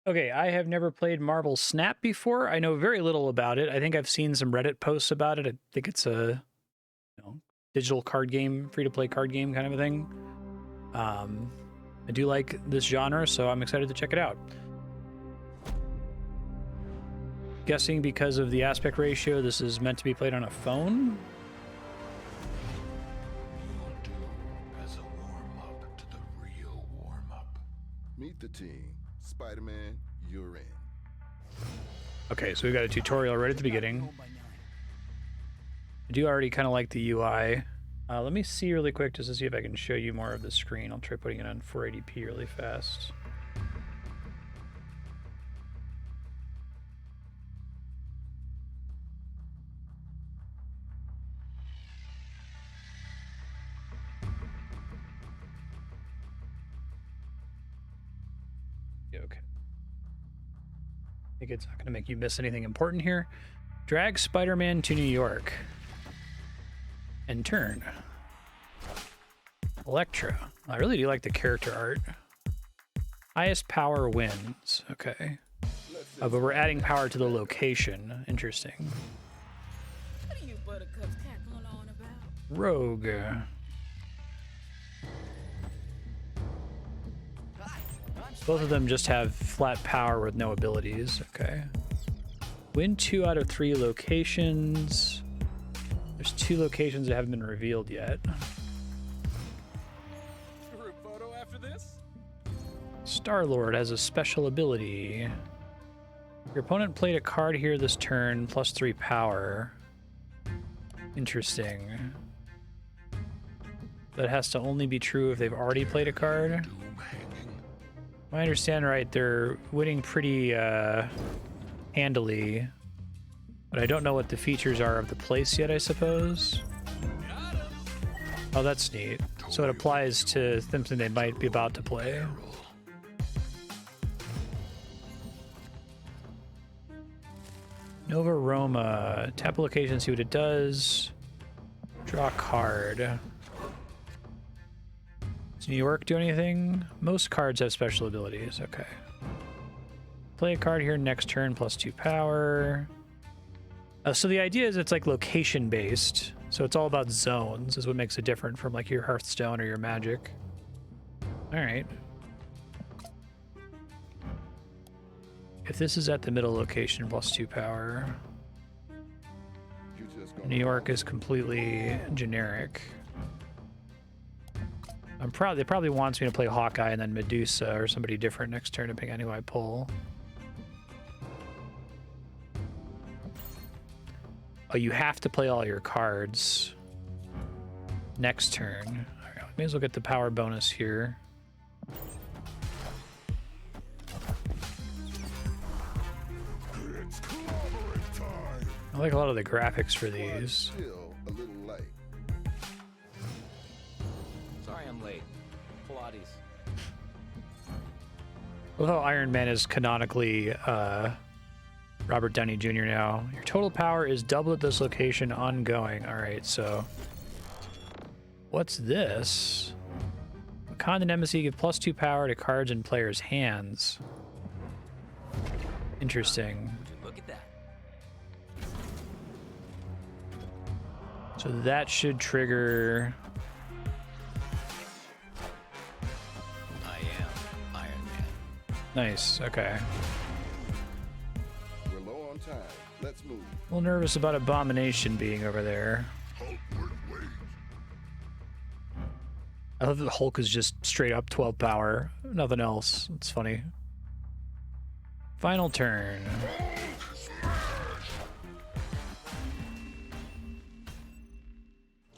Okay, I have never played Marvel Snap before. I know very little about it. I think I've seen some Reddit posts about it. I think it's a digital card game, free-to-play card game kind of a thing. I do like this genre, so I'm excited to check it out. Guessing because of the aspect ratio, this is meant to be played on a phone? You'll do as a warm-up to the real warm-up. Meet the team. Spider-Man, you're in. Okay, so we've got a tutorial right at the beginning. I do already kind of like the UI. Let me see really quick just to see if I can show you more of the screen. I'll try putting it on 480p really fast. Okay. I think it's not going to make you miss anything important here. Drag Spider-Man to New York. And turn. Electra. I really do like the character art. Highest power wins. Okay. But we're adding power to the location. Interesting. What are you buttercups cackling on about? Rogue. Both of them just have flat power with no abilities. Okay. Win 2 out of 3 locations. There's 2 locations that haven't been revealed yet. Group photo after this? Star-Lord has a special ability. Your opponent played a card here this turn, plus 3 power. Interesting. That has to only be true if they've already played a card. If I understand right, they're winning pretty handily. But I don't know what the features are of the place yet, I suppose. Oh, that's neat. So it applies to something they might be about to play. Nova Roma. Tap a location, see what it does. Draw a card. Does New York do anything? Most cards have special abilities. Okay. Play a card here next turn, plus 2 power. So the idea is it's like location based. So it's all about zones is what makes it different from like your Hearthstone or your Magic. All right. If this is at the middle location, plus 2 power. New York is completely generic. They probably wants me to play Hawkeye and then Medusa or somebody different next turn, depending on who I pull. Oh, you have to play all your cards next turn. All right, may as well get the power bonus here. I like a lot of the graphics for these. Sorry I'm late. Pilates. Although Iron Man is canonically Robert Downey Jr. now. Your total power is double at this location ongoing. All right, so what's this? Wakanda Embassy give plus 2 power to cards in players' hands. Interesting. Look at that. So that should trigger. I am Iron Man. Nice. Okay. We're low on time. Let's move. A little nervous about Abomination being over there. I love that the Hulk is just straight up 12 power. Nothing else. It's funny. Final turn.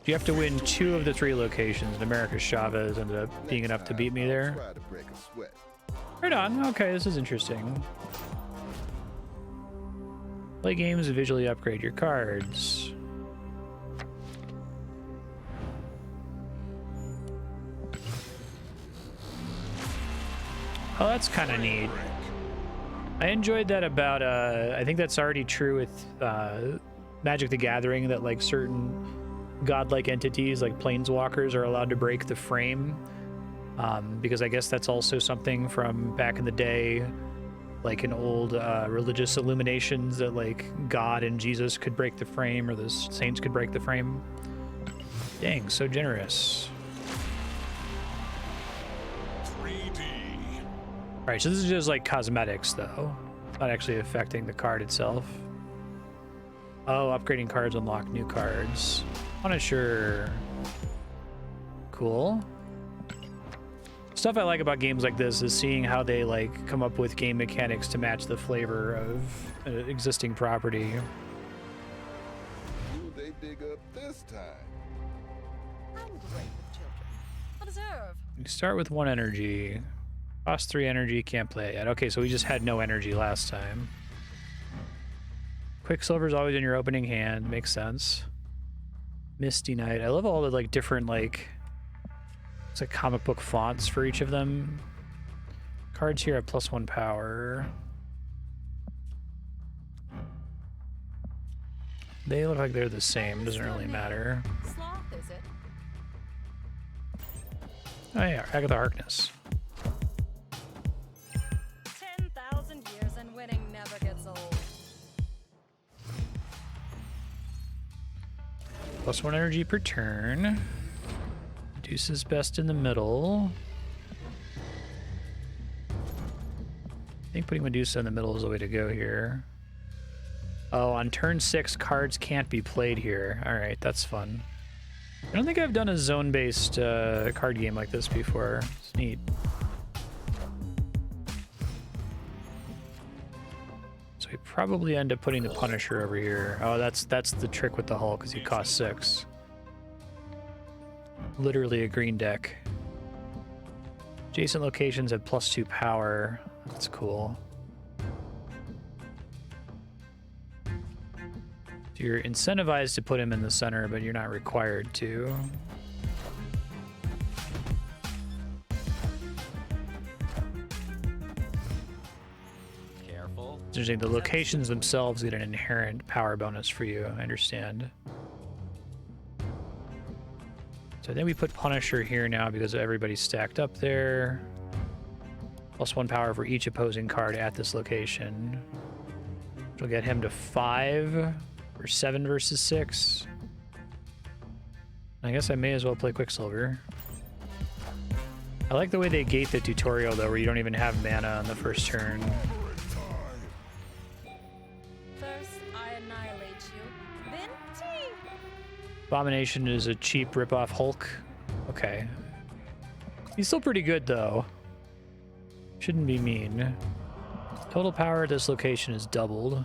You have to win 2 of the 3 locations, and America Chavez ended up being enough to beat me there. Try to break a sweat. Right on. Okay, this is interesting. Play games to visually upgrade your cards. Oh, that's kind of neat. I enjoyed that about, I think that's already true with Magic the Gathering, that like certain godlike entities like planeswalkers are allowed to break the frame. Because I guess that's also something from back in the day like in old religious illuminations that like God and Jesus could break the frame or the saints could break the frame. Dang, so generous. 3D. All right, so this is just like cosmetics though. Not actually affecting the card itself. Oh, upgrading cards unlock new cards. Punisher. Cool. Stuff I like about games like this is seeing how they like come up with game mechanics to match the flavor of an existing property. Who they dig up this time? I'm great with children. Well deserved. You start with 1 energy. Cost 3 energy, can't play it yet. Okay, so we just had no energy last time. Quicksilver's always in your opening hand, makes sense. Misty Knight. I love all the like different like it's like comic book fonts for each of them. Cards here have +1 power. They look like they're the same, doesn't really matter. Sloth, is it? Oh yeah, Agatha Harkness. 10,000 years and winning never gets old. +1 energy per turn. Reduces best in the middle. I think putting Medusa in the middle is the way to go here. Oh, on turn 6, cards can't be played here. All right, that's fun. I don't think I've done a zone-based card game like this before. It's neat. So we probably end up putting the Punisher over here. Oh, that's the trick with the Hulk, because he costs 6. Literally a green deck. Adjacent locations have +2 power. That's cool. So you're incentivized to put him in the center, but you're not required to. Careful. It's interesting, the locations themselves get an inherent power bonus for you, I understand. So then we put Punisher here now because everybody's stacked up there. +1 power for each opposing card at this location. Which will get him to 5 or 7 versus 6. I guess I may as well play Quicksilver. I like the way they gate the tutorial though, where you don't even have mana on the first turn. First, I annihilate you. Then tea. Abomination is a cheap ripoff Hulk. Okay. He's still pretty good though. Shouldn't be mean. Total power at this location is doubled.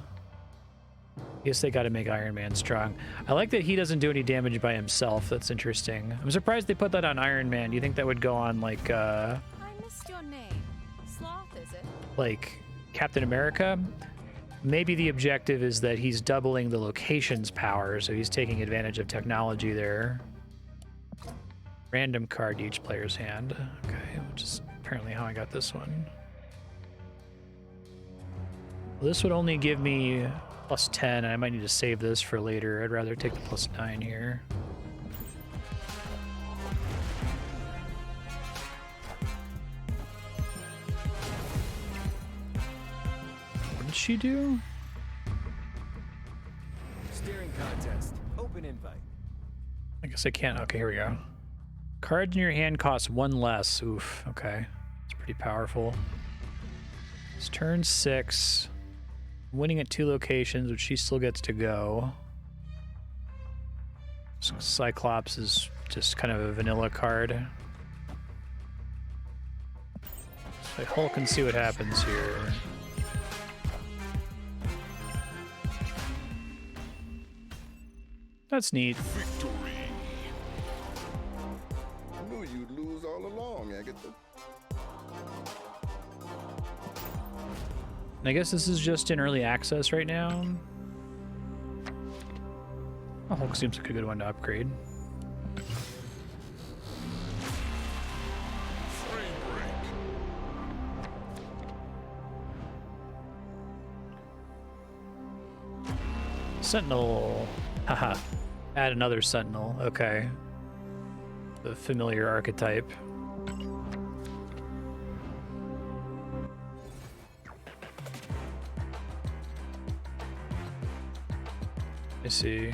I guess they got to make Iron Man strong. I like that he doesn't do any damage by himself. That's interesting. I'm surprised they put that on Iron Man. Do you think that would go on like I missed your name. Sloth, is it? like Captain America? Maybe the objective is that he's doubling the location's power, so he's taking advantage of technology there. Random card to each player's hand. Okay, which is apparently how I got this one. Well, this would only give me +10, and I might need to save this for later. I'd rather take the +9 here. What did she do? Steering contest. Open invite. I guess I can't. Okay, here we go. Cards in your hand cost 1 less. Oof, okay. It's pretty powerful. It's turn 6. Winning at 2 locations, which she still gets to go. Cyclops is just kind of a vanilla card. So Hulk can see what happens here. That's neat. Victory. I knew you'd lose all along, Agatha. I guess this is just in early access right now. Oh, Hulk seems like a good one to upgrade. Frame break. Sentinel. Haha. Add another Sentinel. Okay. The familiar archetype. I see.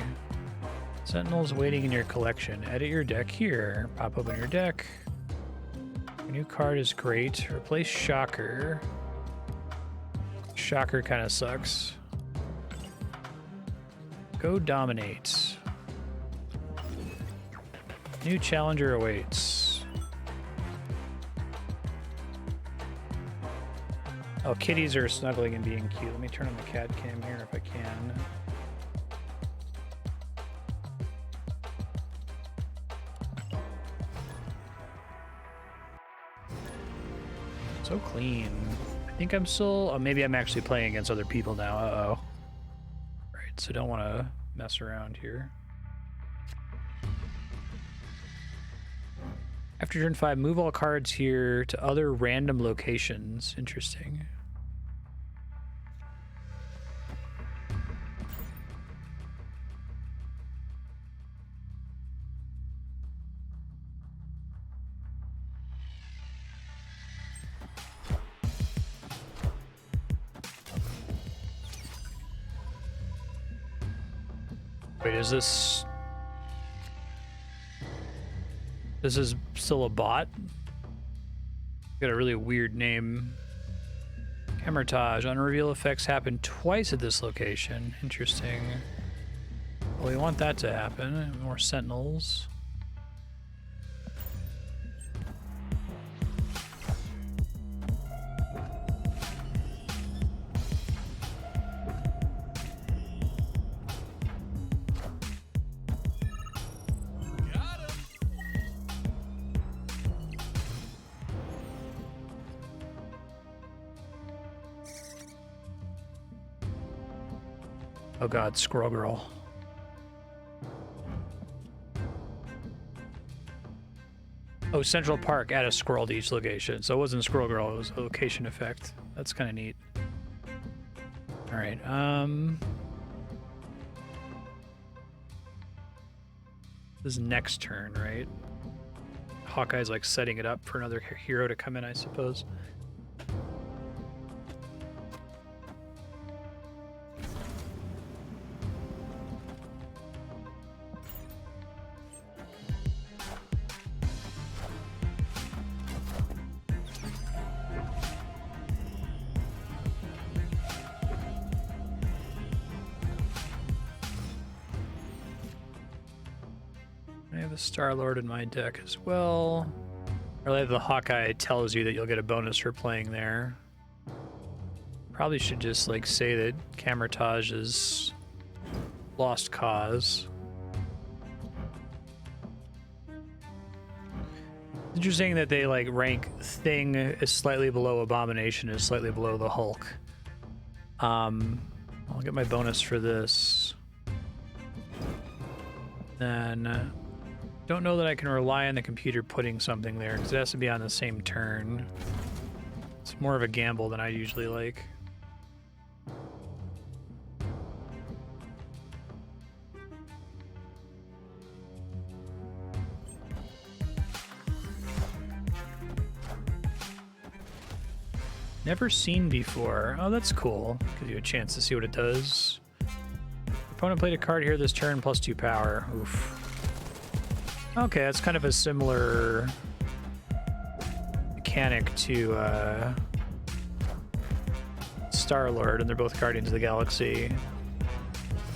Sentinels waiting in your collection. Edit your deck here. Pop open your deck. Your new card is great. Replace Shocker. Shocker kind of sucks. Go dominate. New challenger awaits. Oh, kitties are snuggling and being cute. Let me turn on the cat cam here if I can. So clean. I think I'm still... Oh, maybe I'm actually playing against other people now. Uh-oh. Right, so don't want to mess around here. After turn 5, move all cards here to other random locations. Interesting. Wait, is this... This is still a bot? Got a really weird name. Camouflage. Unreveal effects happen twice at this location. Interesting. Well, we want that to happen. More sentinels. Oh god, Squirrel Girl. Oh, Central Park, add a squirrel to each location. So it wasn't Squirrel Girl, it was a location effect. That's kind of neat. Alright, this is next turn, right? Hawkeye's like setting it up for another hero to come in, I suppose. Star-Lord in my deck as well. Or the Hawkeye tells you that you'll get a bonus for playing there. Probably should just like say that Camouflage is lost cause. Interesting that they like rank Thing is slightly below Abomination, is slightly below the Hulk. I'll get my bonus for this. Then don't know that I can rely on the computer putting something there because it has to be on the same turn. It's more of a gamble than I usually like. Never seen before. Oh, that's cool. Gives you a chance to see what it does. Opponent played a card here this turn, +2 power. Oof. Okay, that's kind of a similar mechanic to Star-Lord, and they're both Guardians of the Galaxy.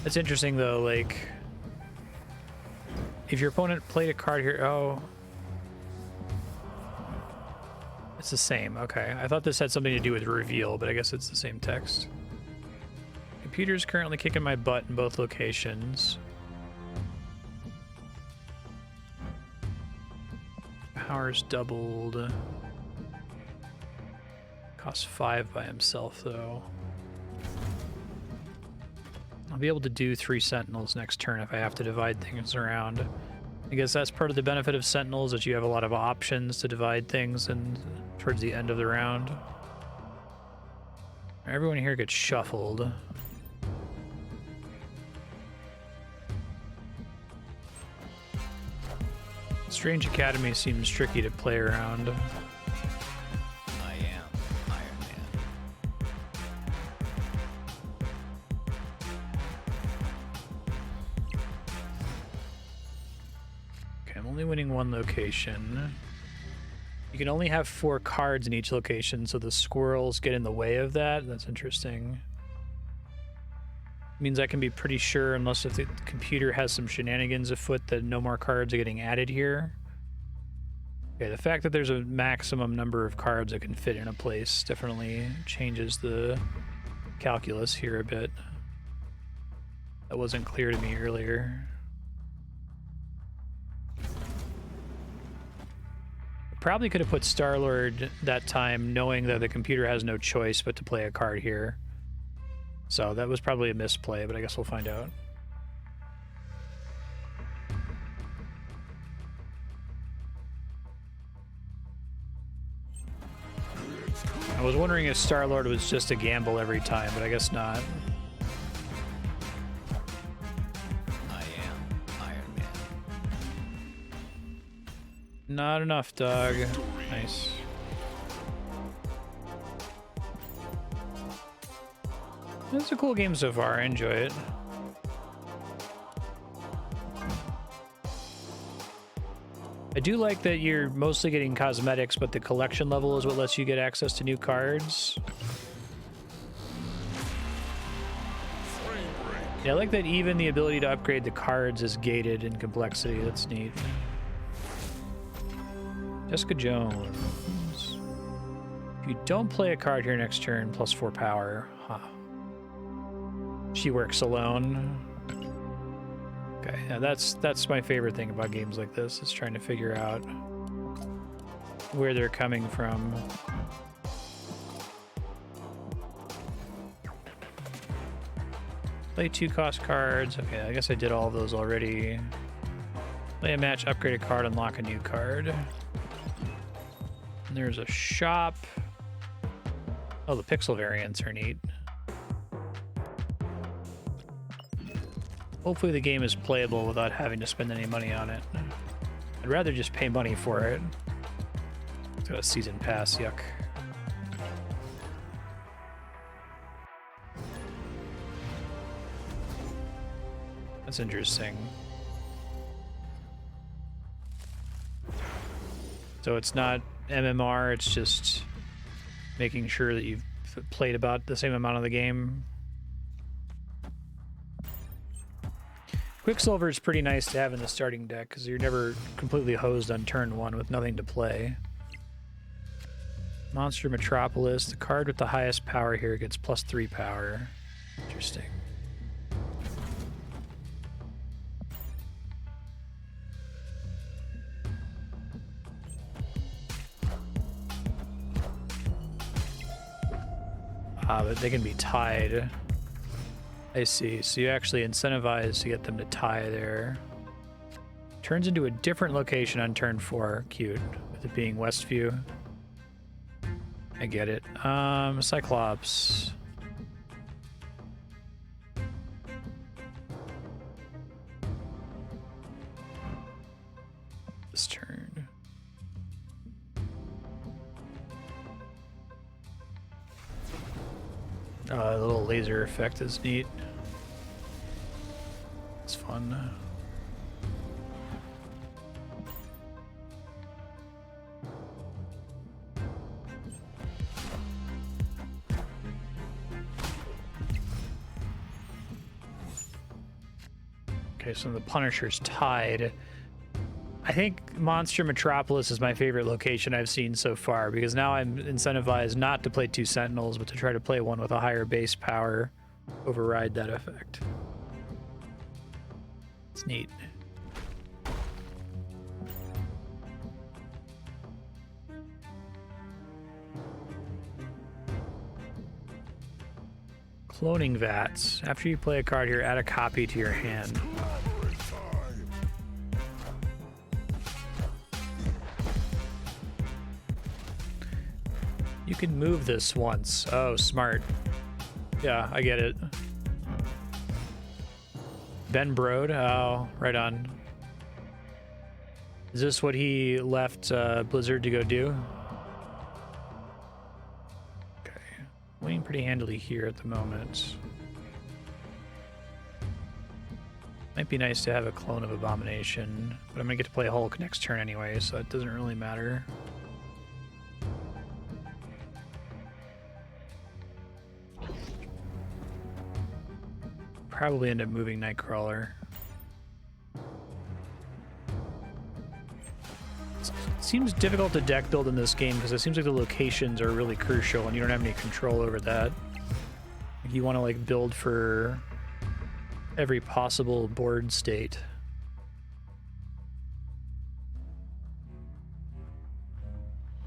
That's interesting, though, like, if your opponent played a card here... Oh. It's the same, okay. I thought this had something to do with reveal, but I guess it's the same text. Computer's currently kicking my butt in both locations. Power's doubled. Costs 5 by himself, though. I'll be able to do 3 Sentinels next turn if I have to divide things around. I guess that's part of the benefit of Sentinels, that you have a lot of options to divide things and towards the end of the round. Everyone here gets shuffled. Strange Academy seems tricky to play around. I am Iron Man. only winning one location. You can only have 4 cards in each location, so the squirrels get in the way of that. That's interesting. Means I can be pretty sure, unless if the computer has some shenanigans afoot, that no more cards are getting added here. Okay, the fact that there's a maximum number of cards that can fit in a place definitely changes the calculus here a bit. That wasn't clear to me earlier. Probably could have put Star-Lord that time, knowing that the computer has no choice but to play a card here. So that was probably a misplay, but I guess we'll find out. I was wondering if Star-Lord was just a gamble every time, but I guess not. I am Iron Man. Not enough, dog. Nice. It's a cool game so far. I enjoy it. I do like that you're mostly getting cosmetics, but the collection level is what lets you get access to new cards. Yeah, I like that even the ability to upgrade the cards is gated in complexity. That's neat. Jessica Jones. If you don't play a card here next turn, +4 power. Huh. She works alone. Okay, yeah, that's my favorite thing about games like this, is trying to figure out where they're coming from. Play 2 cost cards. Okay, I guess I did all of those already. Play a match, upgrade a card, unlock a new card. And there's a shop. Oh, the pixel variants are neat. Hopefully the game is playable without having to spend any money on it. I'd rather just pay money for it. It's got a season pass, yuck. That's interesting. So it's not MMR, it's just making sure that you've played about the same amount of the game. Quicksilver is pretty nice to have in the starting deck because you're never completely hosed on turn 1 with nothing to play. Monster Metropolis, the card with the highest power here gets +3 power. Interesting. But they can be tied. I see. So you actually incentivize to get them to tie there. Turns into a different location on turn 4. Cute. With it being Westview. I get it. Cyclops. This turn. A little laser effect is neat. It's fun. Okay, so the Punisher's tied. I think Monster Metropolis is my favorite location I've seen so far, because now I'm incentivized not to play 2 Sentinels, but to try to play one with a higher base power, override that effect. It's neat. Cloning Vats. After you play a card here, add a copy to your hand. You can move this once. Oh, smart. Yeah, I get it. Ben Brode. Oh, right on. Is this what he left Blizzard to go do? Okay. Winning pretty handily here at the moment. Might be nice to have a clone of Abomination, but I'm gonna get to play Hulk next turn anyway, so it doesn't really matter. Probably end up moving Nightcrawler. It seems difficult to deck build in this game because it seems like the locations are really crucial and you don't have any control over that. You want to like build for every possible board state.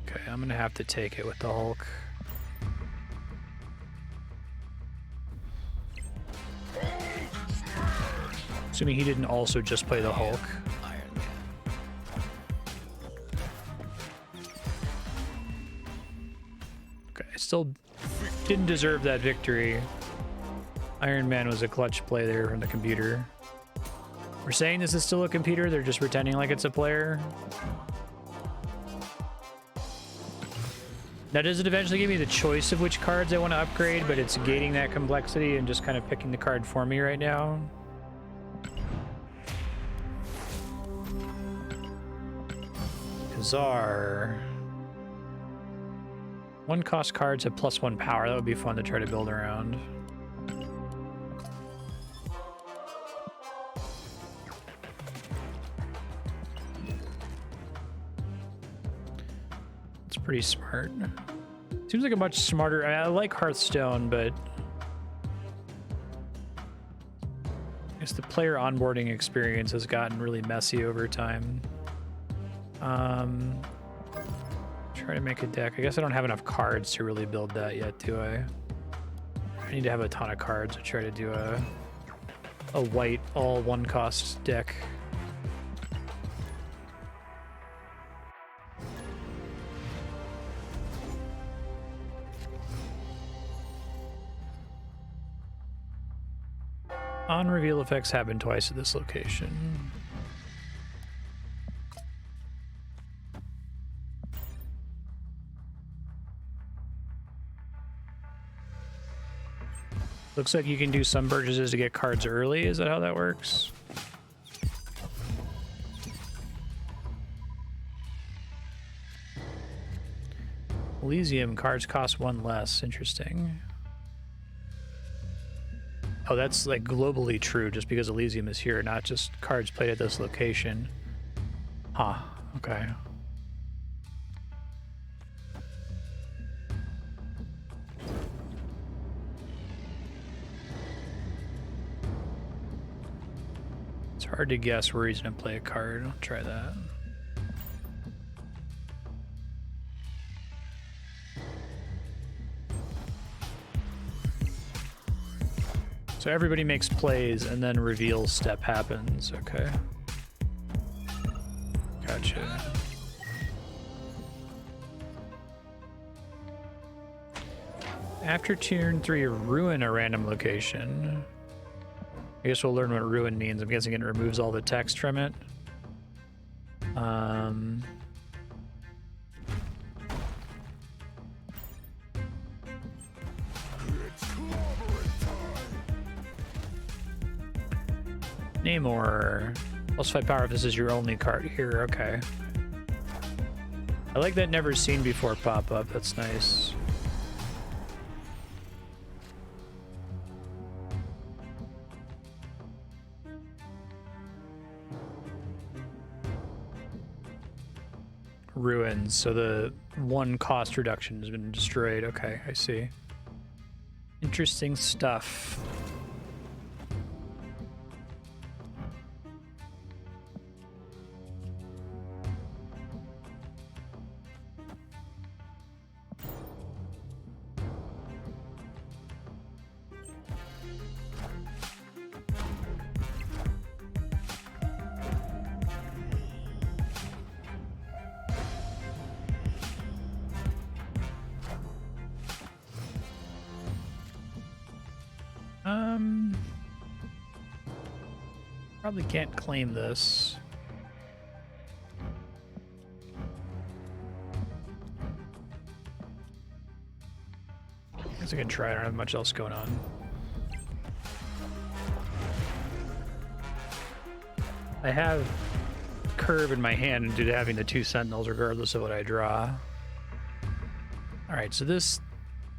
Okay, I'm gonna have to take it with the Hulk. Assuming he didn't also just play the Hulk. Iron Man. Okay, I still didn't deserve that victory. Iron Man was a clutch play there from the computer. We're saying this is still a computer, they're just pretending like it's a player. Now, does it eventually give me the choice of which cards I want to upgrade, but it's gating that complexity and just kind of picking the card for me right now? Kazar. One cost cards have +1 power. That would be fun to try to build around. It's pretty smart. Seems like a much smarter. I like Hearthstone, but I guess the player onboarding experience has gotten really messy over time. Try to make a deck. I guess I don't have enough cards to really build that yet, do I? I need to have a ton of cards to try to do a white all one cost deck. On reveal effects happen twice at this location. Looks like you can do some purchases to get cards early. Is that how that works? Elysium cards cost 1 less. Interesting. Oh, that's like globally true just because Elysium is here, not just cards played at this location. Huh. Okay. It's hard to guess where he's gonna play a card. I'll try that. So everybody makes plays and then reveal step happens. Okay. Gotcha. After turn 3, ruin a random location. I guess we'll learn what ruin means. I'm guessing it removes all the text from it. Namor. +5 power if this is your only card here. Okay. I like that never seen before pop up. That's nice. Ruins. So the 1 cost reduction has been destroyed. Okay, I see. Interesting stuff. Probably can't claim this. Guess I can try. I don't have much else going on. I have curve in my hand due to having the 2 sentinels regardless of what I draw. All right, so this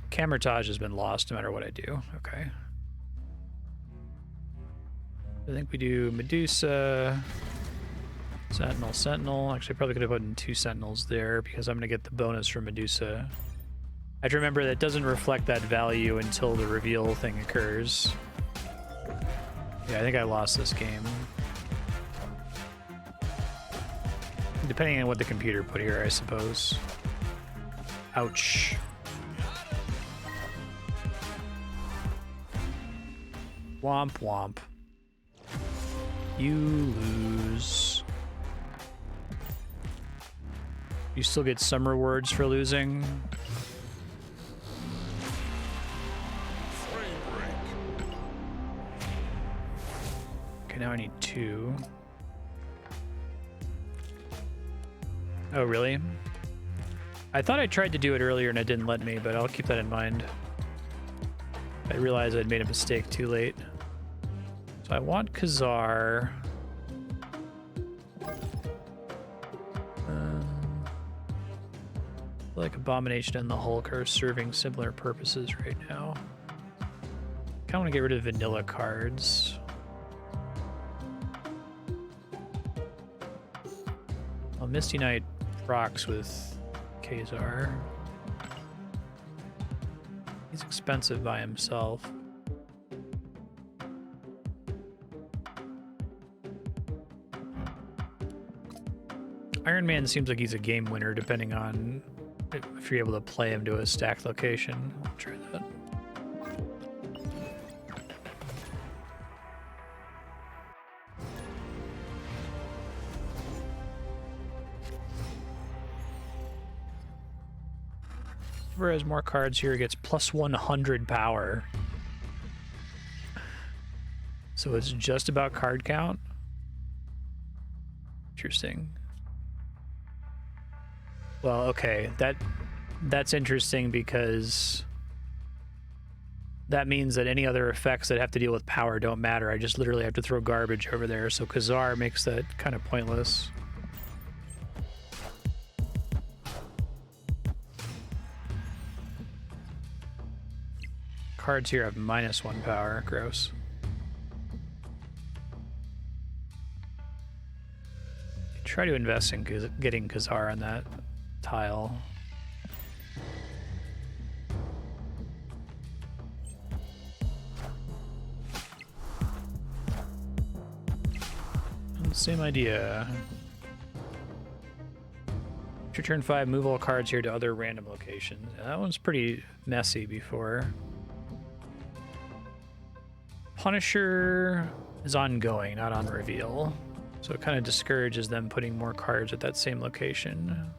Camertage has been lost no matter what I do. Okay. I think we do Medusa, Sentinel, Sentinel. Actually, I probably could have put in 2 sentinels there because I'm going to get the bonus from Medusa. I have to remember that doesn't reflect that value until the reveal thing occurs. Yeah, I think I lost this game. Depending on what the computer put here, I suppose. Ouch. Womp womp. You lose. You still get some rewards for losing. Okay, now I need 2. Oh, really? I thought I tried to do it earlier and it didn't let me, but I'll keep that in mind. I realized I'd made a mistake too late. So I want Khazar. Like Abomination and the Hulk are serving similar purposes right now. Kind of want to get rid of vanilla cards. Well, Misty Knight rocks with Khazar. He's expensive by himself. Iron Man seems like he's a game winner depending on if you're able to play him to a stacked location. I'll try that. Whoever has more cards here gets plus 100 power. So it's just about card count? Interesting. Well, okay, that's interesting because that means that any other effects that have to deal with power don't matter. I just literally have to throw garbage over there, so Khazar makes that kind of pointless. Cards here have -1 power. Gross. Try to invest in getting Khazar on that tile. Same idea. After turn 5, move all cards here to other random locations. That one's pretty messy before. Punisher is ongoing, not on reveal. So it kind of discourages them putting more cards at that same location.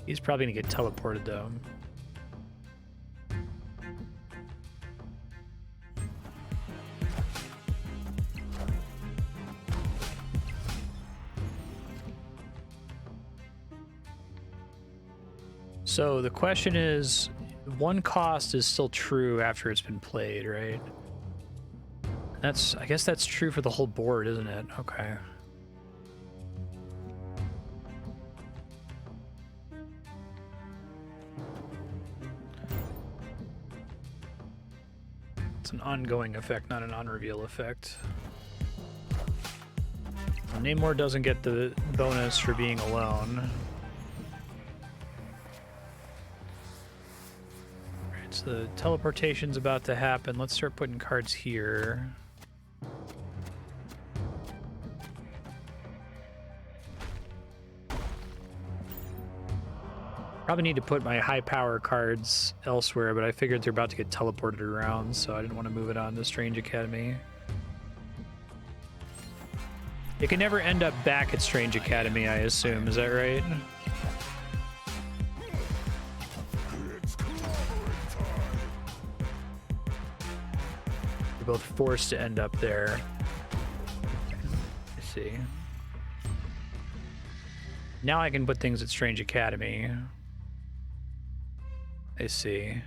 He's probably gonna get teleported though. So the question is, 1 cost is still true after it's been played, right? I guess that's true for the whole board, isn't it? Okay. It's an ongoing effect, not an on-reveal effect. Namor doesn't get the bonus for being alone. Alright, so the teleportation's about to happen. Let's start putting cards here. Probably need to put my high power cards elsewhere, but I figured they're about to get teleported around, so I didn't want to move it on to Strange Academy. It can never end up back at Strange Academy, I assume. Is that right? You're both forced to end up there. I see. Now I can put things at Strange Academy. I see.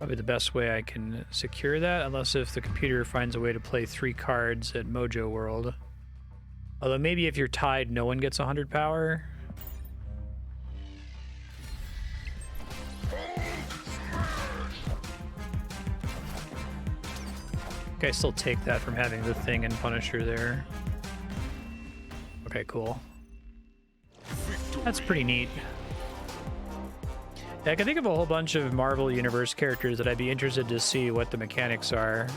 Probably the best way I can secure that, unless if the computer finds a way to play 3 cards at Mojo World. Although maybe if you're tied, no one gets 100 power. Okay, I still take that from having the Thing and Punisher there. Okay, cool. That's pretty neat. Yeah, I can think of a whole bunch of Marvel Universe characters that I'd be interested to see what the mechanics are.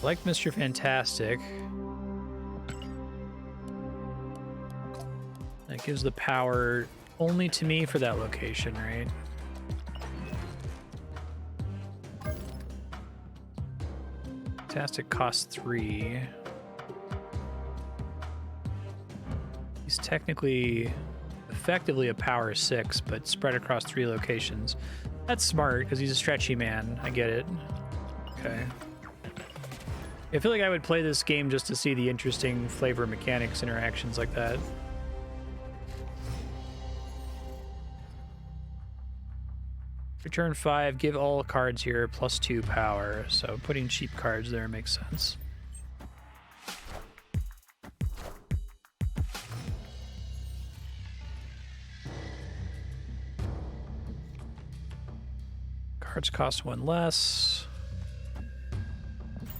Like Mr. Fantastic. That gives the power only to me for that location, right? Fantastic costs 3. He's technically, effectively a power 6, but spread across 3 locations. That's smart, because he's a stretchy man. I get it. Okay. I feel like I would play this game just to see the interesting flavor mechanics interactions like that. For turn 5, give all cards here +2 power. So putting cheap cards there makes sense. Cards cost 1 less.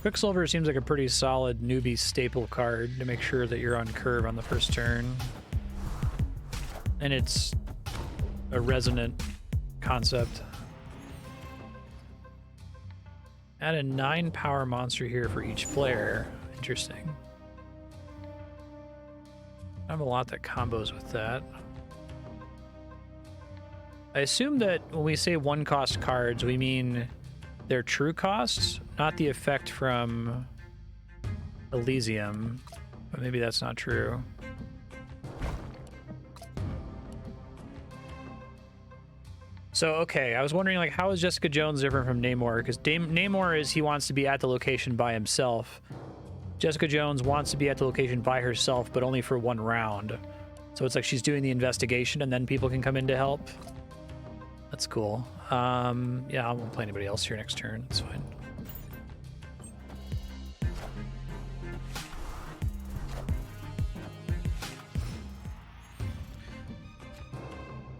Quicksilver seems like a pretty solid newbie staple card to make sure that you're on curve on the first turn. And it's a resonant concept. Add a 9 power monster here for each player. Interesting. I have a lot that combos with that. I assume that when we say 1-cost cards, we mean their true costs, not the effect from Elysium. But maybe that's not true. So, okay, I was wondering, like, how is Jessica Jones different from Namor? Because Namor is he wants to be at the location by himself. Jessica Jones wants to be at the location by herself, but only for 1 round. So it's like she's doing the investigation and then people can come in to help. That's cool. Yeah, I won't play anybody else here next turn. That's fine.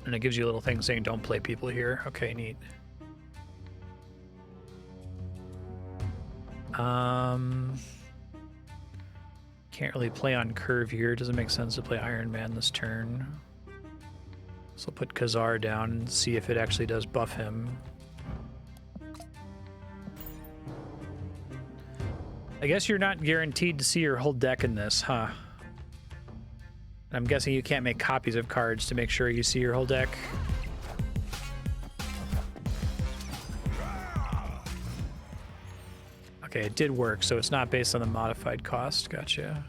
And it gives you a little thing saying don't play people here. Okay, neat. Can't really play on curve here. Doesn't make sense to play Iron Man this turn. So I'll put Khazar down and see if it actually does buff him. I guess you're not guaranteed to see your whole deck in this, huh? I'm guessing you can't make copies of cards to make sure you see your whole deck. Okay, it did work, so it's not based on the modified cost. Gotcha.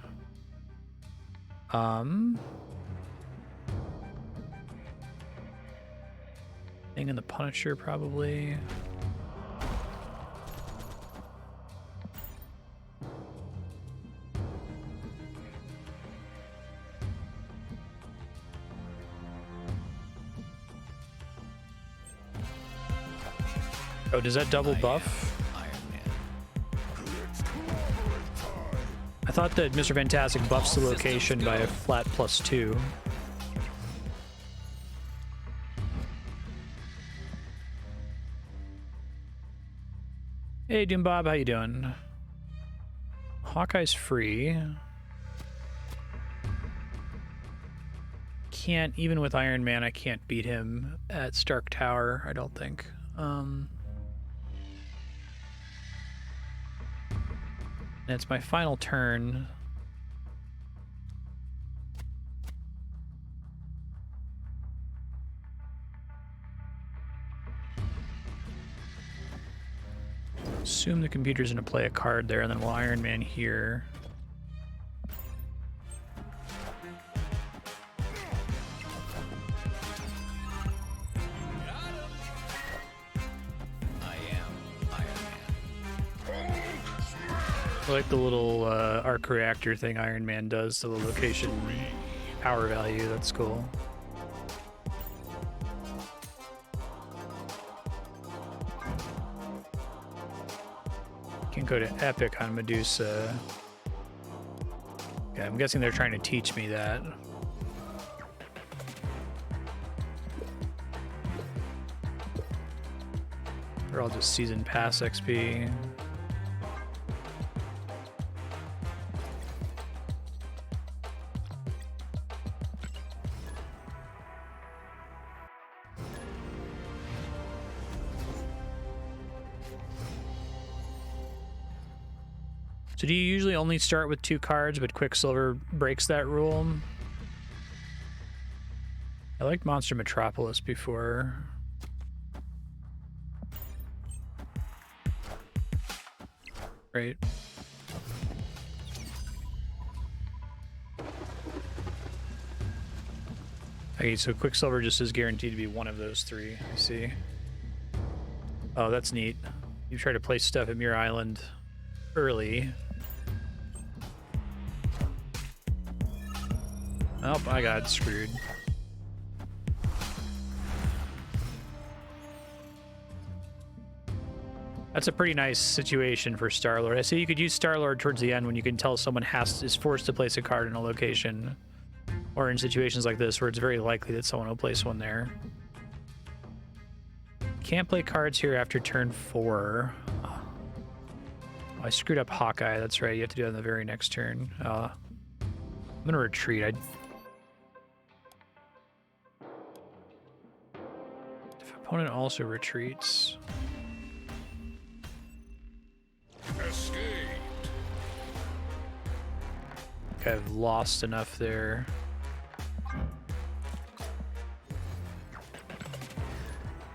Thing in the Punisher, probably. Oh, does that double buff? Iron Man. I thought that Mr. Fantastic buffs the location by a flat +2. Hey, Doombob, how you doing? Hawkeye's free. Can't, even with Iron Man, I can't beat him at Stark Tower, I don't think. And it's my final turn. Assume the computer's gonna play a card there, and then we'll Iron Man here. like the little arc reactor thing Iron Man does to the location power value. That's cool. Can go to Epic on Medusa. Okay, I'm guessing they're trying to teach me that. Or I'll just season pass XP. So do you usually only start with 2 cards, but Quicksilver breaks that rule? I liked Monster Metropolis before. Right. Okay, so Quicksilver just is guaranteed to be one of those 3. I see. Oh, that's neat. You try to place stuff at Muir Island early. Oh, I got screwed. That's a pretty nice situation for Star-Lord. I see you could use Star-Lord towards the end when you can tell someone is forced to place a card in a location. Or in situations like this where it's very likely that someone will place one there. Can't play cards here after turn 4. Oh, I screwed up Hawkeye. That's right. You have to do it on the very next turn. I'm going to retreat. If opponent also retreats... Escaped. Okay, I've lost enough there.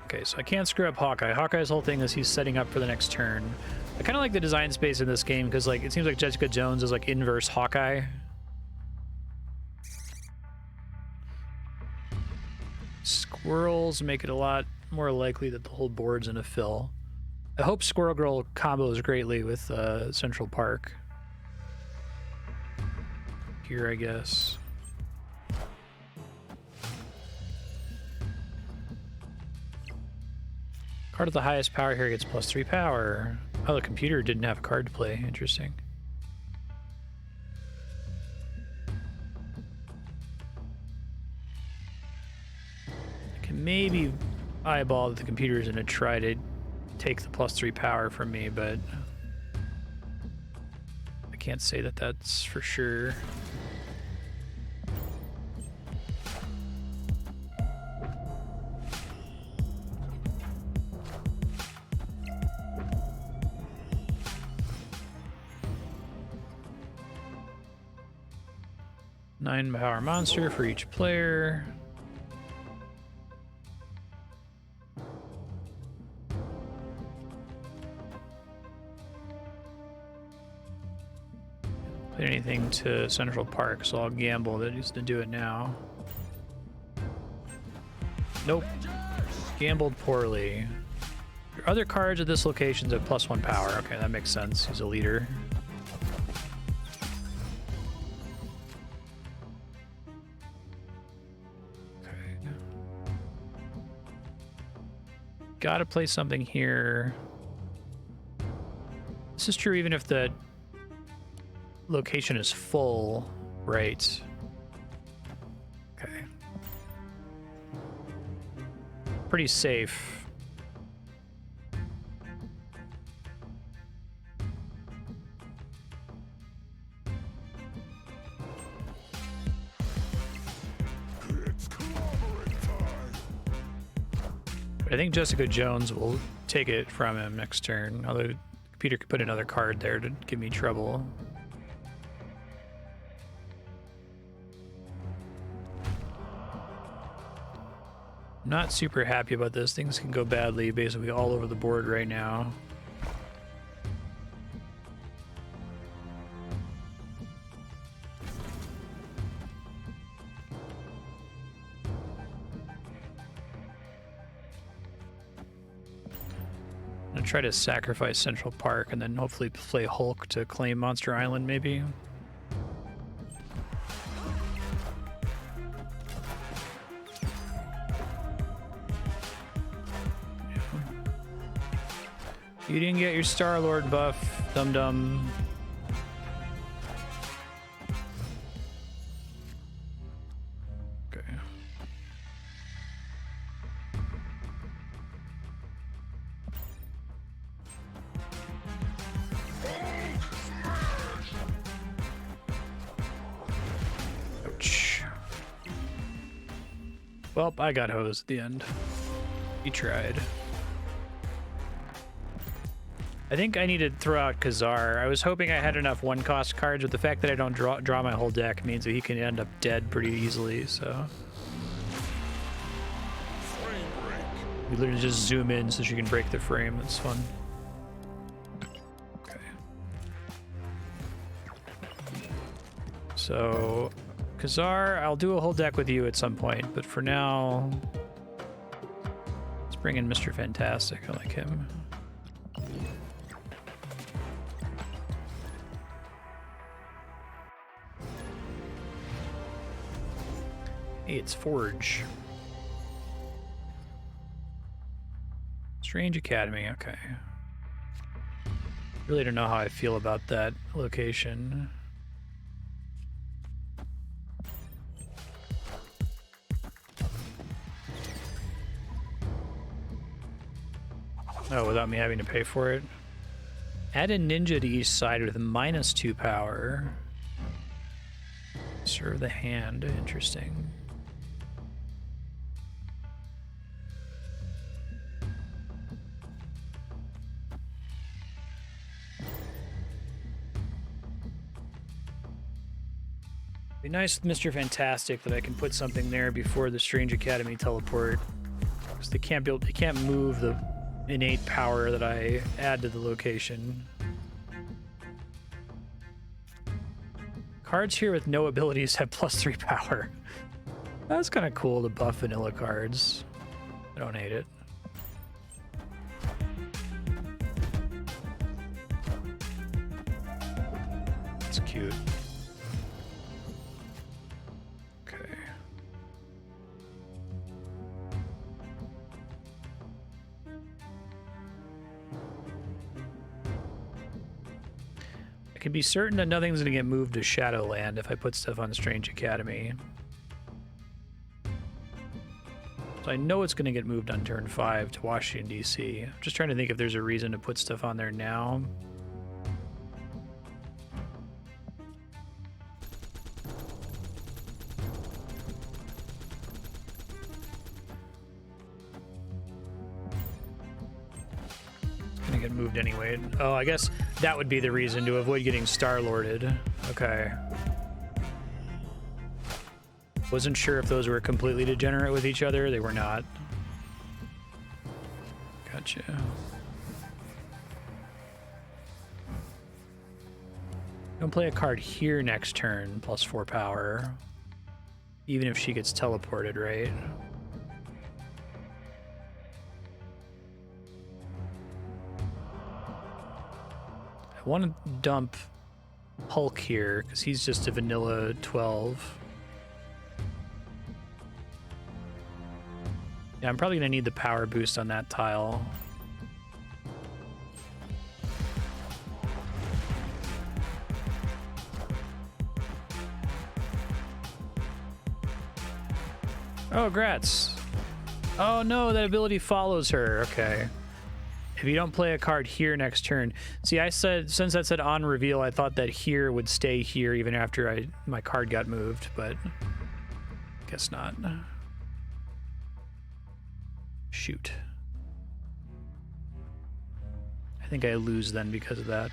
Okay, so I can't screw up Hawkeye. Hawkeye's whole thing is he's setting up for the next turn. I kind of like the design space in this game because, like, it seems like Jessica Jones is like inverse Hawkeye. Squirrels make it a lot more likely that the whole board's in a fill. I hope Squirrel Girl combos greatly with Central Park. Here, I guess. Card with the highest power here gets +3 power. Oh, the computer didn't have a card to play. Interesting. I can maybe eyeball that the computer is going to try to take the +3 power from me, but I can't say that that's for sure. Nine power monster for each player. Put anything to Central Park, so I'll gamble that he's gonna do it now. Nope. Gambled poorly. Your other cards at this location have +1 power. Okay, that makes sense. He's a leader. Gotta play something here. This is true even if the location is full, right? Okay. Pretty safe. But I think Jessica Jones will take it from him next turn, although Peter could put another card there to give me trouble. Not super happy about this. Things can go badly basically all over the board right now. try to sacrifice Central Park and then hopefully play Hulk to claim Monster Island, maybe. You didn't get your Star-Lord buff, dum-dum. Okay. Ouch. Well, I got hosed at the end. He tried. I think I need to throw out Khazar. I was hoping I had enough one-cost cards, but the fact that I don't draw my whole deck means that he can end up dead pretty easily, so... We literally just zoom in so she can break the frame. That's fun. Okay. So, Khazar, I'll do a whole deck with you at some point, but for now... Let's bring in Mr. Fantastic. I like him. Hey, it's Forge. Strange Academy, okay. Really don't know how I feel about that location. Oh, without me having to pay for it? Add a ninja to each side with -2 power. Serve the hand, interesting. Be nice with Mr. Fantastic that I can put something there before the Strange Academy teleport. Because they can't move the innate power that I add to the location. Cards here with no abilities have +3 power. That's kind of cool to buff vanilla cards. I don't hate it. It's cute. Okay. I can be certain that nothing's going to get moved to Shadowland if I put stuff on Strange Academy. So I know it's going to get moved on turn 5 to Washington, D.C. I'm just trying to think if there's a reason to put stuff on there now. Get moved anyway. Oh, I guess that would be the reason, to avoid getting Star-Lorded. Okay. Wasn't sure if those were completely degenerate with each other. They were not. Gotcha. Don't play a card here next turn, +4 power. Even if she gets teleported, right? I want to dump Hulk here because he's just a vanilla 12. Yeah, I'm probably going to need the power boost on that tile. Oh, grats. Oh no, that ability follows her. Okay. If you don't play a card here next turn. See, I said, since that said on reveal, I thought that here would stay here even after my card got moved, but guess not. Shoot. I think I lose then because of that.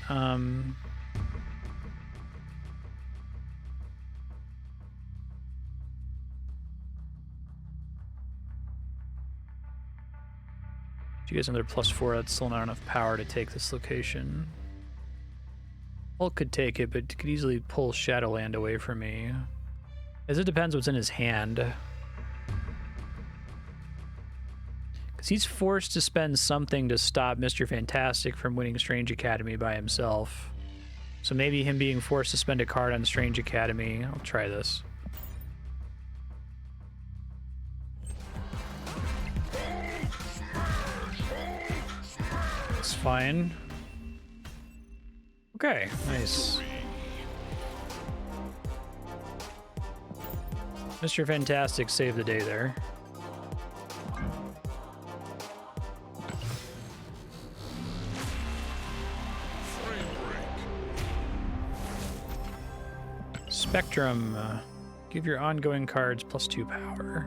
You guys another +4, that's still not enough power to take this location. Hulk could take it, but could easily pull Shadowland away from me. As it depends what's in his hand. He's forced to spend something to stop Mr. Fantastic from winning Strange Academy by himself. So maybe him being forced to spend a card on Strange Academy. I'll try this. It's fine. Okay, nice. Mr. Fantastic saved the day there. Spectrum. Give your ongoing cards +2 power.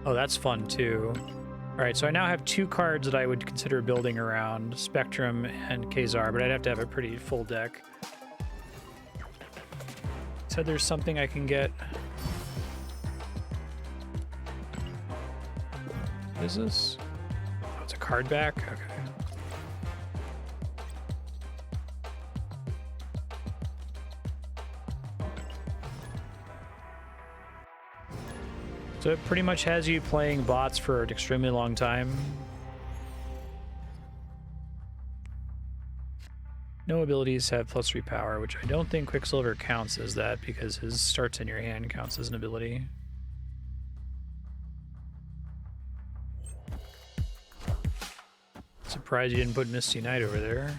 Oh, that's fun too. All right, so I now have 2 cards that I would consider building around, Spectrum and Kazar, but I'd have to have a pretty full deck. So there's something I can get. What is this? Oh, it's a card back? Okay. So it pretty much has you playing bots for an extremely long time. No abilities have +3 power, which I don't think Quicksilver counts as that because his starts in your hand counts as an ability. Surprised you didn't put Misty Knight over there.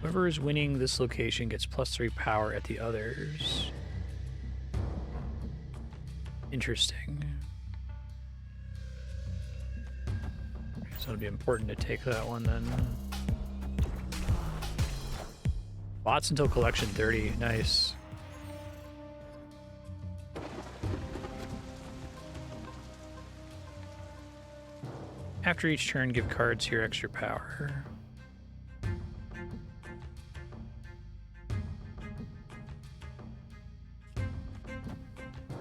Whoever is winning this location gets +3 power at the others. Interesting. So it'll be important to take that one then. Bots until collection 30. Nice. After each turn, give cards here extra power.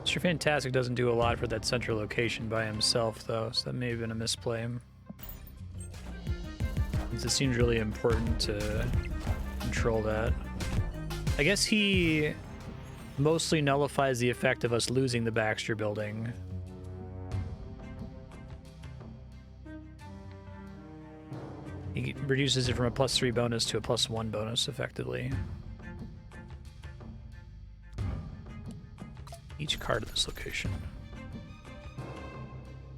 Mr. Fantastic doesn't do a lot for that central location by himself, though, so that may have been a misplay. Since it seems really important to control that. I guess he mostly nullifies the effect of us losing the Baxter building. He reduces it from a +3 bonus to a +1 bonus, effectively. Each card at this location.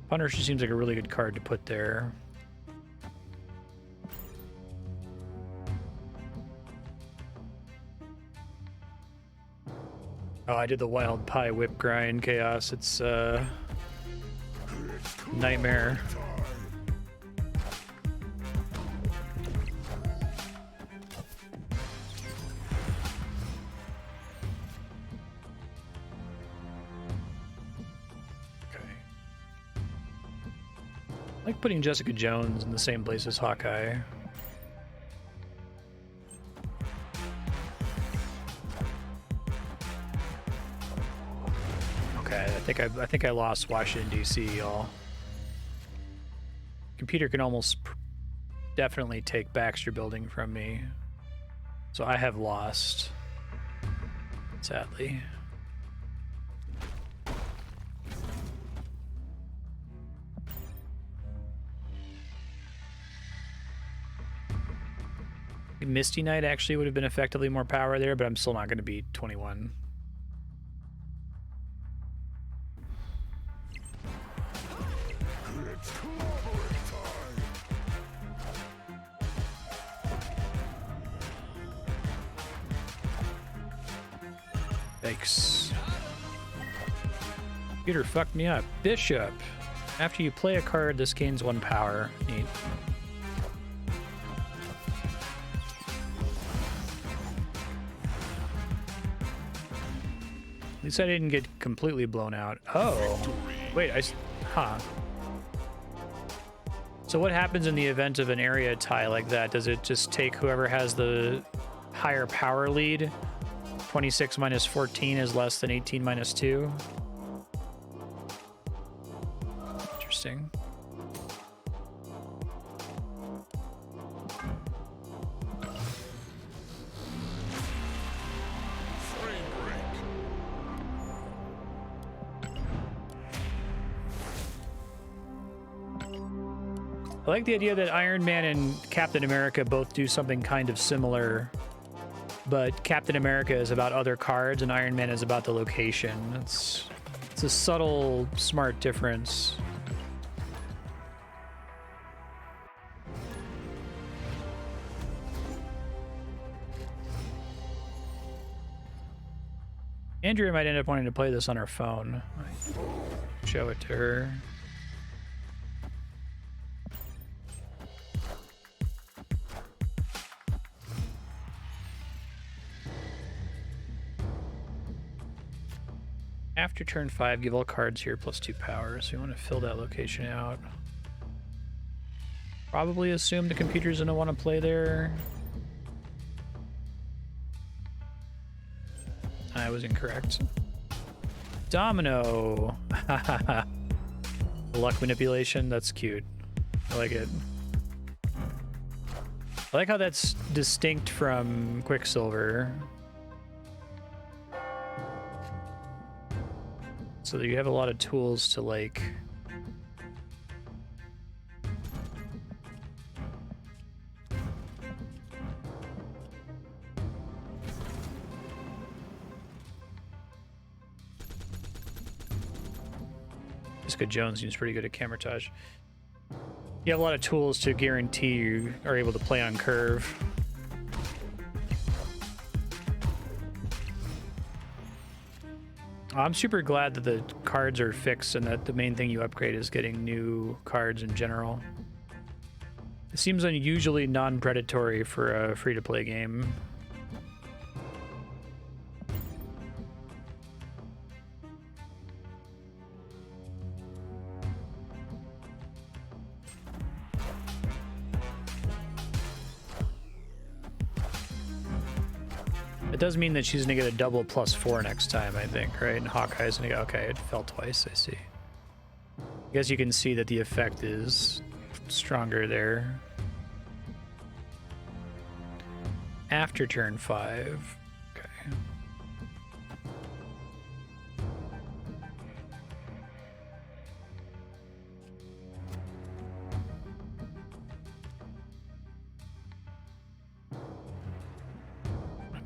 Punisher seems like a really good card to put there. Oh, I did the Wild Pie Whip Grind Chaos. It's nightmare. I like putting Jessica Jones in the same place as Hawkeye. Okay, I think I lost Washington D.C. y'all. Computer can almost definitely take Baxter building from me, so I have lost. Sadly. Misty Knight actually would have been effectively more power there, but I'm still not going to beat 21. Yikes. Computer fucked me up. Bishop. After you play a card, this gains 1 power. Neat. At least I didn't get completely blown out. Oh, wait, huh. So what happens in the event of an area tie like that? Does it just take whoever has the higher power lead? 26 minus 14 is less than 18 minus 2? Interesting. I like the idea that Iron Man and Captain America both do something kind of similar, but Captain America is about other cards and Iron Man is about the location. It's a subtle, smart difference. Andrea might end up wanting to play this on her phone. Show it to her. After turn 5, give all cards here +2 power. So we want to fill that location out. Probably assume the computer's gonna want to play there. I was incorrect. Domino. Luck manipulation. That's cute. I like it. I like how that's distinct from Quicksilver. So that you have a lot of tools to like... Jessica Jones seems pretty good at camouflage. You have a lot of tools to guarantee you are able to play on curve. I'm super glad that the cards are fixed and that the main thing you upgrade is getting new cards in general. It seems unusually non-predatory for a free-to-play game. It does mean that she's gonna get a double +4 next time, I think, right? And Hawkeye's gonna go, okay, it fell twice, I see. I guess you can see that the effect is stronger there. After turn 5, okay.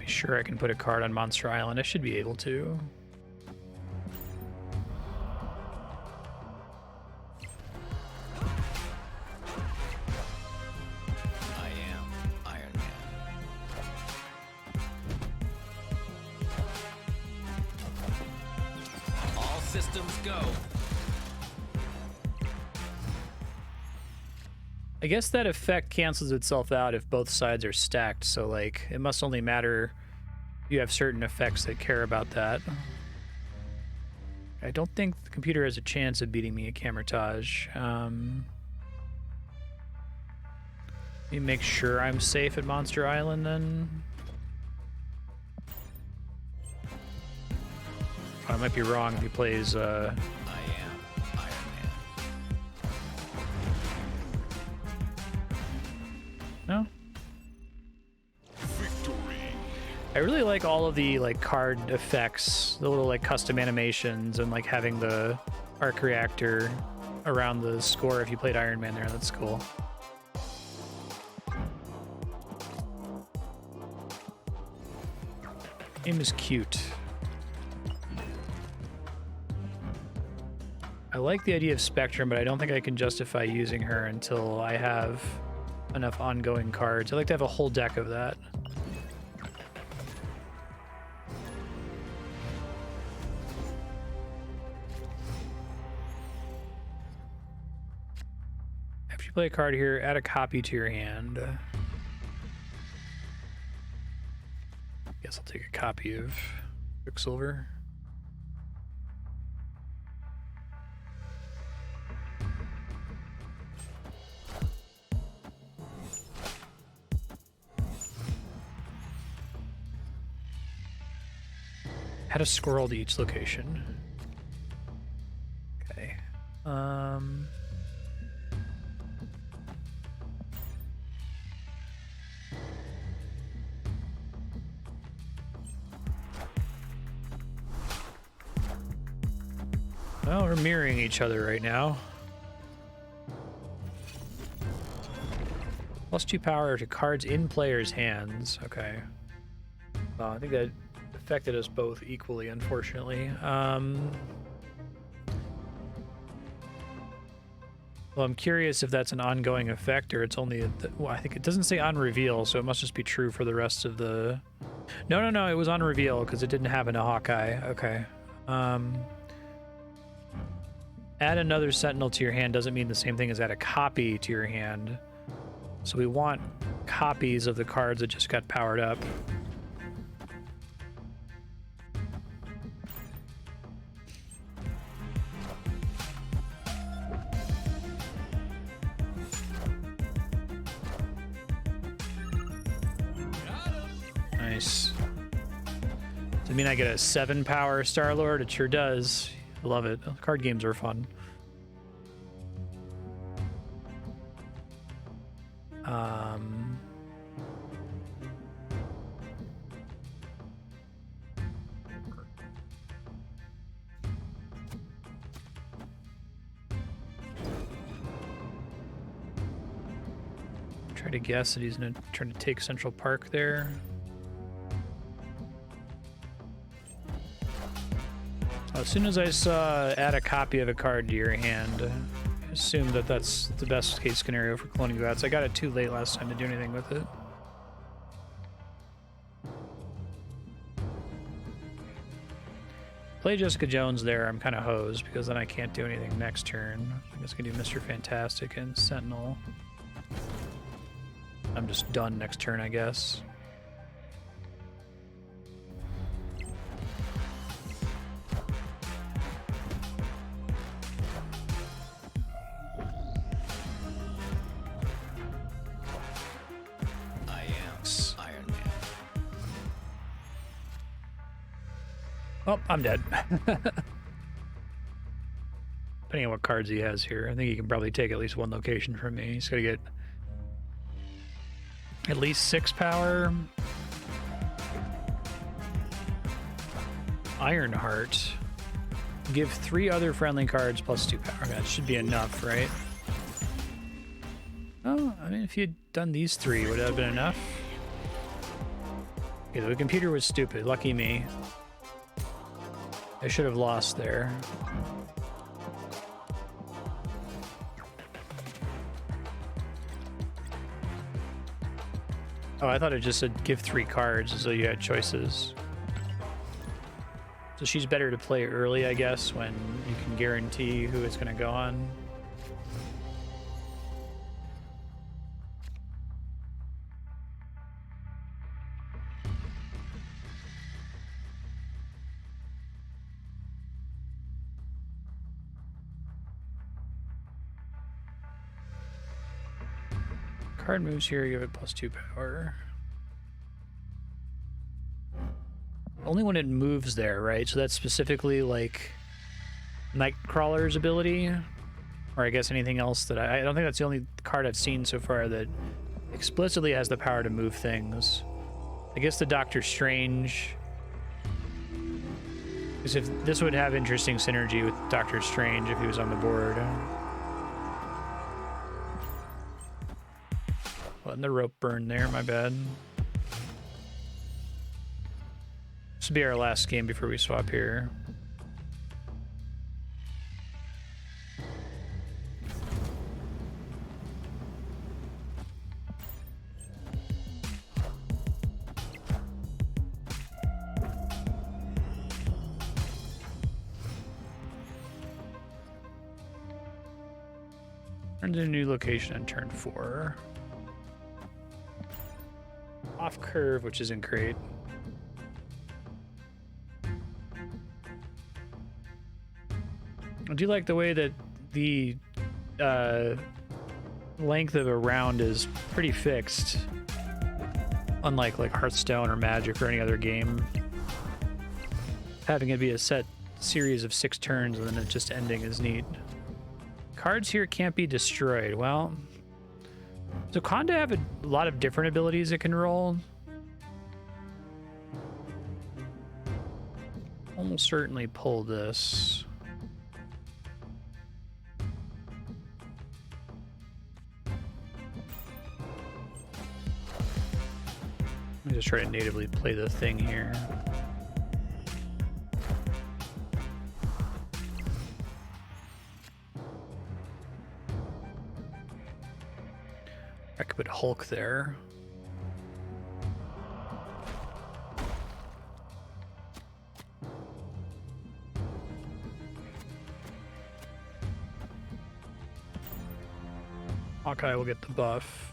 Sure, I can put a card on Monster Island. I should be able to. I am Iron Man. All systems go. I guess that effect cancels itself out if both sides are stacked, so like it must only matter if you have certain effects that care about that. I don't think the computer has a chance of beating me at Camertage. Let me make sure I'm safe at Monster Island then. I might be wrong if he plays I am Iron Man. no? Victory. I really like all of the like card effects, the little like custom animations, and like having the arc reactor around the score if you played Iron Man there. That's cool. Game is cute. I like the idea of Spectrum, but I don't think I can justify using her until I have enough ongoing cards. I'd like to have a whole deck of that. After you play a card here, add a copy to your hand. Guess I'll take a copy of Quicksilver. Add a squirrel to each location. Okay. Well, we're mirroring each other right now. +2 power to cards in players' hands. Okay. Well, I think that affected us both equally, unfortunately. Well, I'm curious if that's an ongoing effect or it's only... well, I think it doesn't say on reveal, so it must just be true for the rest of the... No, it was on reveal because it didn't happen to Hawkeye. Okay. Add another Sentinel to your hand doesn't mean the same thing as add a copy to your hand. So we want copies of the cards that just got powered up. Nice. Does it mean I get a 7 power Star-Lord? It sure does. I love it. Card games are fun. Try to guess that he's gonna try to take Central Park there. As soon as I saw add a copy of a card to your hand, I assumed that that's the best case scenario for cloning bats. I got it too late last time to do anything with it. Play Jessica Jones there, I'm kind of hosed because then I can't do anything next turn. I guess I can do Mr. Fantastic and Sentinel. I'm just done next turn, I guess. I am Iron Man. Oh, I'm dead. Depending on what cards he has here, I think he can probably take at least one location from me. He's got to get at least 6 power. Ironheart. Give 3 other friendly cards +2 power. That should be enough, right? Oh, I mean, if you'd done these 3, would it have been enough? Okay, the computer was stupid. Lucky me. I should have lost there. Oh, I thought it just said give 3 cards so you had choices. So she's better to play early, I guess, when you can guarantee who it's going to go on. Card moves here, you have it +2 power. Only when it moves there, right? So that's specifically like Nightcrawler's ability, or I guess anything else that I don't think that's the only card I've seen so far that explicitly has the power to move things. I guess the Doctor Strange, because if this would have interesting synergy with Doctor Strange if he was on the board. Letting the rope burn there, my bad. This will be our last game before we swap here. Turn to a new location on turn 4. Off curve, which isn't great. I do like the way that the length of a round is pretty fixed, unlike like Hearthstone or Magic or any other game. Having it be a set series of 6 turns and then it just ending is neat. Cards here can't be destroyed. Well, so Conda have a lot of different abilities it can roll. Almost certainly pull this. Let me just try to natively play the thing here. I could put Hulk there. Hawkeye will get the buff.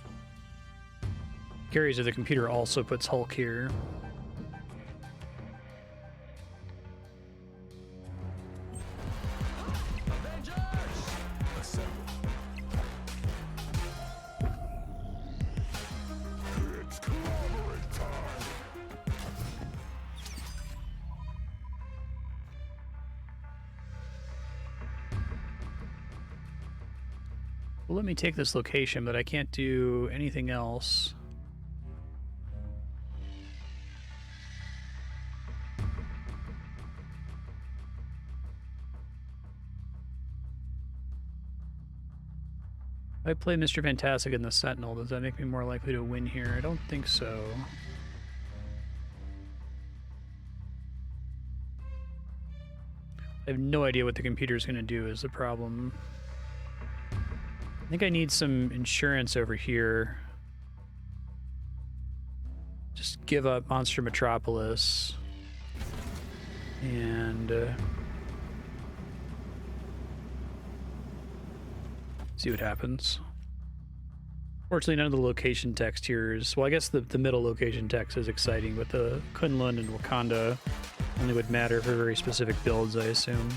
Curious if the computer also puts Hulk here. Well, let me take this location, but I can't do anything else. If I play Mr. Fantastic in the Sentinel, does that make me more likely to win here? I don't think so. I have no idea what the computer's going to do is the problem. I think I need some insurance over here. Just give up Monster Metropolis. And see what happens. Fortunately, none of the location text here is... Well, I guess the middle location text is exciting, but the Kunlun and Wakanda only would matter for very specific builds, I assume.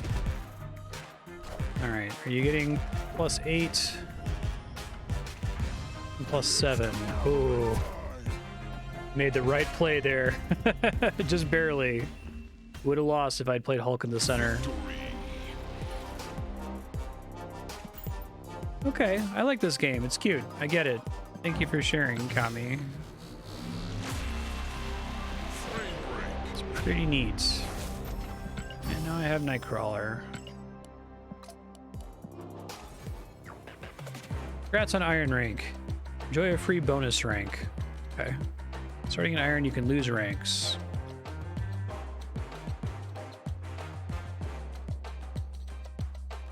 Alright, are you getting +8? And +7. Oh. Made the right play there. Just barely. Would have lost if I'd played Hulk in the center. Okay, I like this game. It's cute. I get it. Thank you for sharing, Kami. It's pretty neat. And now I have Nightcrawler. Congrats on Iron rank. Enjoy a free bonus rank. Okay. Starting in Iron, you can lose ranks.